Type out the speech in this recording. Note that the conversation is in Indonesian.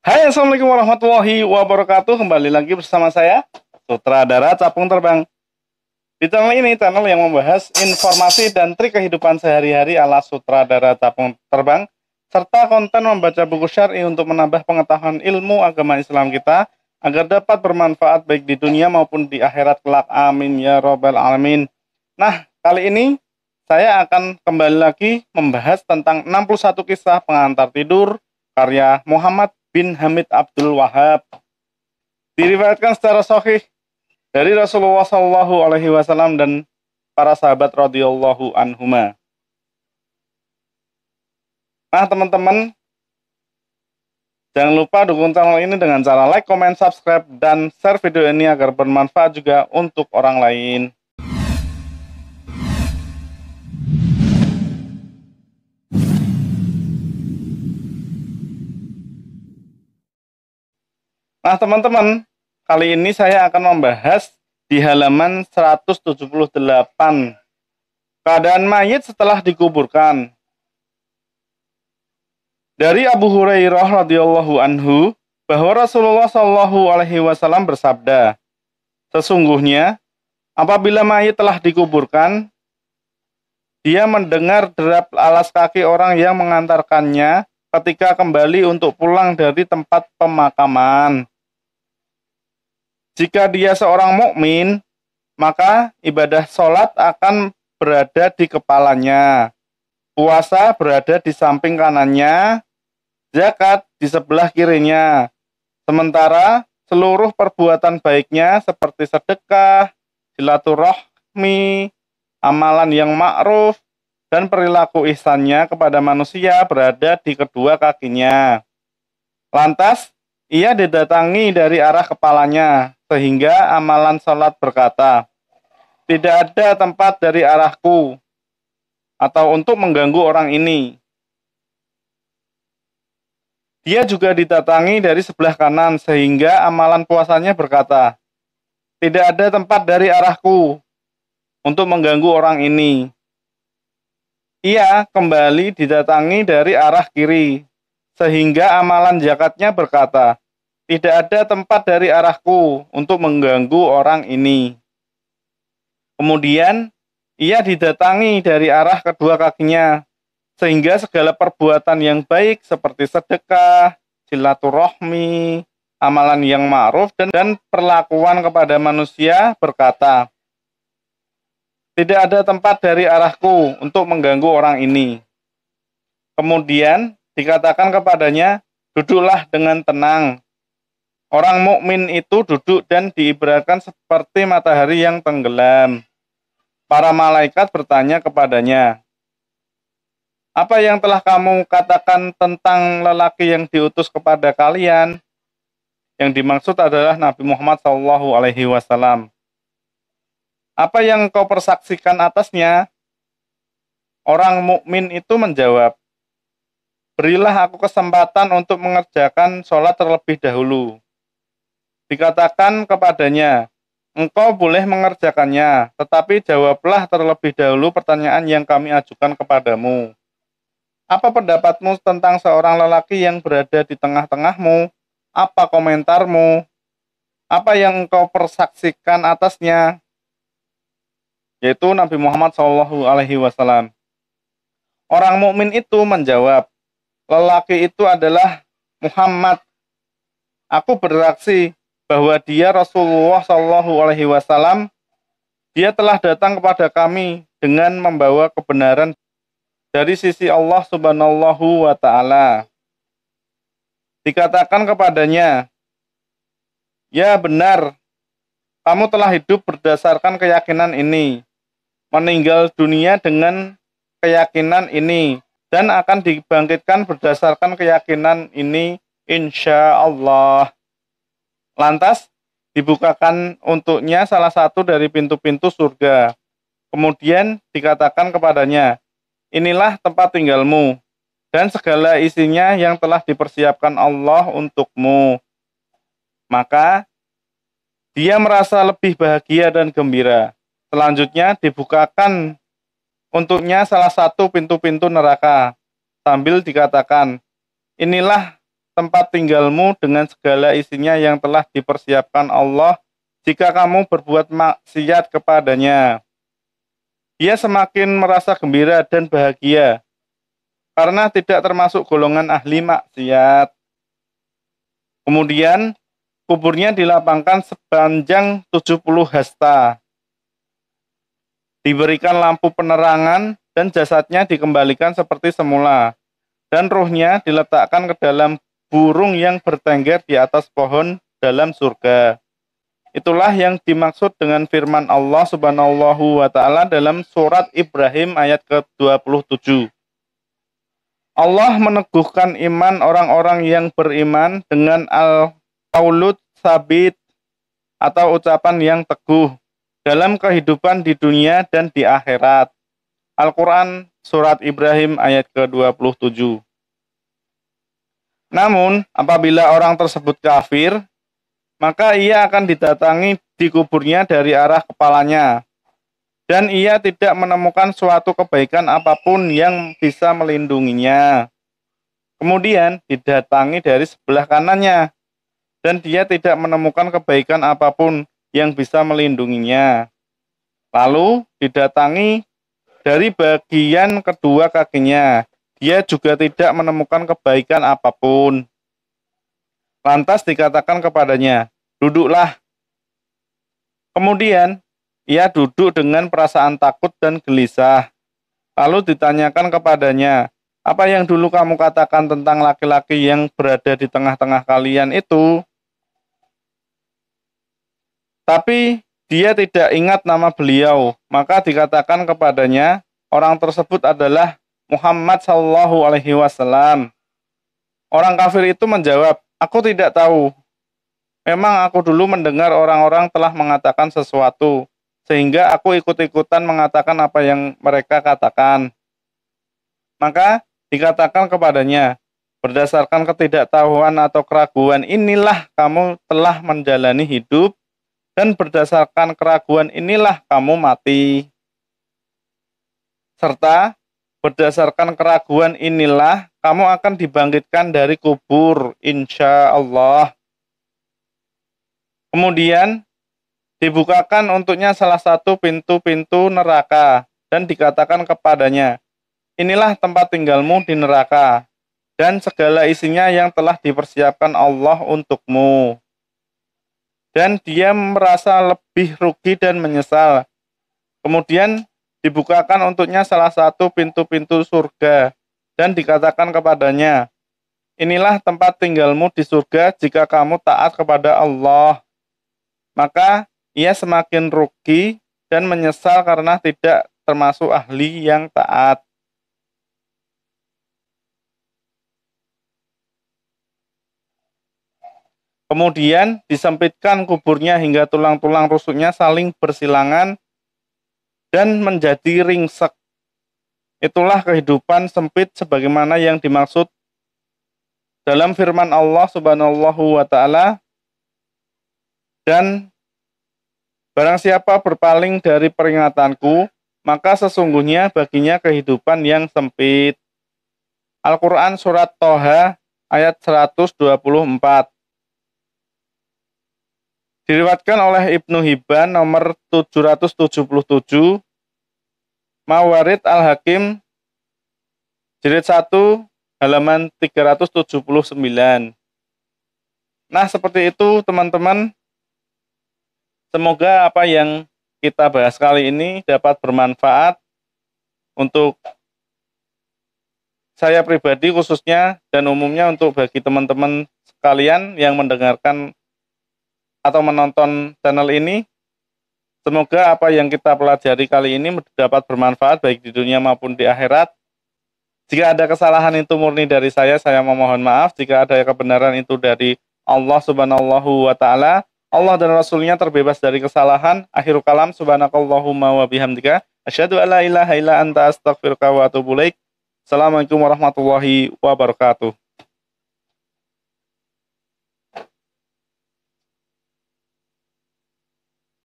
Hai, Assalamualaikum warahmatullahi wabarakatuh. Kembali lagi bersama saya, Sutradara Capung Terbang. Di channel ini, channel yang membahas informasi dan trik kehidupan sehari-hari ala Sutradara Capung Terbang, serta konten membaca buku syar'i untuk menambah pengetahuan ilmu agama Islam kita, agar dapat bermanfaat baik di dunia maupun di akhirat kelak. Amin ya robbal alamin. Nah, kali ini saya akan kembali lagi membahas tentang 61 kisah pengantar tidur karya Muhammad bin Hamid Abdul Wahab. Diriwayatkan secara sahih dari Rasulullah Shallallahu Alaihi Wasallam dan para sahabat radhiyallahu anhuma. Nah, teman-teman, jangan lupa dukung channel ini dengan cara like, comment, subscribe, dan share video ini agar bermanfaat juga untuk orang lain. Nah, teman-teman, kali ini saya akan membahas di halaman 178. Keadaan mayit setelah dikuburkan. Dari Abu Hurairah radhiyallahu anhu bahwa Rasulullah shallallahu alaihi wasallam bersabda, sesungguhnya apabila mayit telah dikuburkan, dia mendengar derap alas kaki orang yang mengantarkannya ketika kembali untuk pulang dari tempat pemakaman. Jika dia seorang mukmin, maka ibadah sholat akan berada di kepalanya, puasa berada di samping kanannya, zakat di sebelah kirinya. Sementara seluruh perbuatan baiknya seperti sedekah, silaturahmi, amalan yang ma'ruf, dan perilaku ihsannya kepada manusia berada di kedua kakinya. Lantas, ia didatangi dari arah kepalanya, sehingga amalan salat berkata, tidak ada tempat dari arahku, atau untuk mengganggu orang ini. Dia juga didatangi dari sebelah kanan, sehingga amalan puasanya berkata, tidak ada tempat dari arahku, untuk mengganggu orang ini. Ia kembali didatangi dari arah kiri, sehingga amalan zakatnya berkata, tidak ada tempat dari arahku untuk mengganggu orang ini. Kemudian, ia didatangi dari arah kedua kakinya, sehingga segala perbuatan yang baik seperti sedekah, silaturahmi, amalan yang ma'ruf, dan perlakuan kepada manusia berkata, tidak ada tempat dari arahku untuk mengganggu orang ini. Kemudian dikatakan kepadanya, duduklah dengan tenang. Orang mukmin itu duduk dan diibaratkan seperti matahari yang tenggelam. Para malaikat bertanya kepadanya, apa yang telah kamu katakan tentang lelaki yang diutus kepada kalian? Yang dimaksud adalah Nabi Muhammad SAW. Apa yang kau persaksikan atasnya? Orang mukmin itu menjawab, berilah aku kesempatan untuk mengerjakan sholat terlebih dahulu. Dikatakan kepadanya, engkau boleh mengerjakannya, tetapi jawablah terlebih dahulu pertanyaan yang kami ajukan kepadamu. Apa pendapatmu tentang seorang lelaki yang berada di tengah-tengahmu? Apa komentarmu? Apa yang engkau persaksikan atasnya? Yaitu Nabi Muhammad SAW. Orang mukmin itu menjawab, lelaki itu adalah Muhammad. Aku beraksi bahwa dia Rasulullah SAW. Dia telah datang kepada kami dengan membawa kebenaran dari sisi Allah Subhanahu wa Ta'ala. Dikatakan kepadanya, ya benar, kamu telah hidup berdasarkan keyakinan ini, meninggal dunia dengan keyakinan ini, dan akan dibangkitkan berdasarkan keyakinan ini, insya Allah. Lantas, dibukakan untuknya salah satu dari pintu-pintu surga. Kemudian dikatakan kepadanya, inilah tempat tinggalmu, dan segala isinya yang telah dipersiapkan Allah untukmu. Maka, dia merasa lebih bahagia dan gembira. Selanjutnya dibukakan untuknya salah satu pintu-pintu neraka, sambil dikatakan, inilah tempat tinggalmu dengan segala isinya yang telah dipersiapkan Allah jika kamu berbuat maksiat kepadanya. Dia semakin merasa gembira dan bahagia karena tidak termasuk golongan ahli maksiat. Kemudian kuburnya dilapangkan sepanjang 70 hasta. Diberikan lampu penerangan dan jasadnya dikembalikan seperti semula. Dan ruhnya diletakkan ke dalam burung yang bertengger di atas pohon dalam surga. Itulah yang dimaksud dengan firman Allah Subhanahu wa taala dalam surat Ibrahim ayat ke-27. Allah meneguhkan iman orang-orang yang beriman dengan al-qaulud sabit atau ucapan yang teguh dalam kehidupan di dunia dan di akhirat. Al-Quran surat Ibrahim ayat ke-27. Namun, apabila orang tersebut kafir, maka ia akan didatangi di kuburnya dari arah kepalanya, dan ia tidak menemukan suatu kebaikan apapun yang bisa melindunginya. Kemudian didatangi dari sebelah kanannya, dan dia tidak menemukan kebaikan apapun yang bisa melindunginya. Lalu didatangi dari bagian kedua kakinya, dia juga tidak menemukan kebaikan apapun. Lantas dikatakan kepadanya, duduklah. Kemudian ia duduk dengan perasaan takut dan gelisah. Lalu ditanyakan kepadanya, apa yang dulu kamu katakan tentang laki-laki yang berada di tengah-tengah kalian itu? Tapi dia tidak ingat nama beliau, maka dikatakan kepadanya, orang tersebut adalah Muhammad Shallallahu Alaihi Wasallam. Orang kafir itu menjawab, aku tidak tahu. Memang aku dulu mendengar orang-orang telah mengatakan sesuatu, sehingga aku ikut-ikutan mengatakan apa yang mereka katakan. Maka dikatakan kepadanya, berdasarkan ketidaktahuan atau keraguan inilah kamu telah menjalani hidup, dan berdasarkan keraguan inilah kamu mati. Serta berdasarkan keraguan inilah kamu akan dibangkitkan dari kubur, insya Allah. Kemudian dibukakan untuknya salah satu pintu-pintu neraka dan dikatakan kepadanya, inilah tempat tinggalmu di neraka dan segala isinya yang telah dipersiapkan Allah untukmu. Dan dia merasa lebih rugi dan menyesal. Kemudian dibukakan untuknya salah satu pintu-pintu surga dan dikatakan kepadanya, inilah tempat tinggalmu di surga jika kamu taat kepada Allah. Maka ia semakin rugi dan menyesal karena tidak termasuk ahli yang taat. Kemudian disempitkan kuburnya hingga tulang-tulang rusuknya saling bersilangan dan menjadi ringsek. Itulah kehidupan sempit sebagaimana yang dimaksud dalam firman Allah Subhanahu wa taala, dan barang siapa berpaling dari peringatanku, maka sesungguhnya baginya kehidupan yang sempit. Al-Quran surat Toha ayat 124. Diriwayatkan oleh Ibnu Hibban nomor 777, Mawarid Al-Hakim jilid 1 halaman 379. Nah, seperti itu teman-teman. Semoga apa yang kita bahas kali ini dapat bermanfaat untuk saya pribadi khususnya dan umumnya untuk bagi teman-teman sekalian yang mendengarkan atau menonton channel ini. Semoga apa yang kita pelajari kali ini dapat bermanfaat baik di dunia maupun di akhirat. Jika ada kesalahan itu murni dari saya memohon maaf. Jika ada kebenaran itu dari Allah Subhanahu wa taala, Allah dan Rasulnya terbebas dari kesalahan. Akhirul kalam, subhanakallahumma wa bihamdika asyhadu alla ilaha illa anta astaghfiruka wa atubu ilaik. Assalamualaikum warahmatullahi wabarakatuh.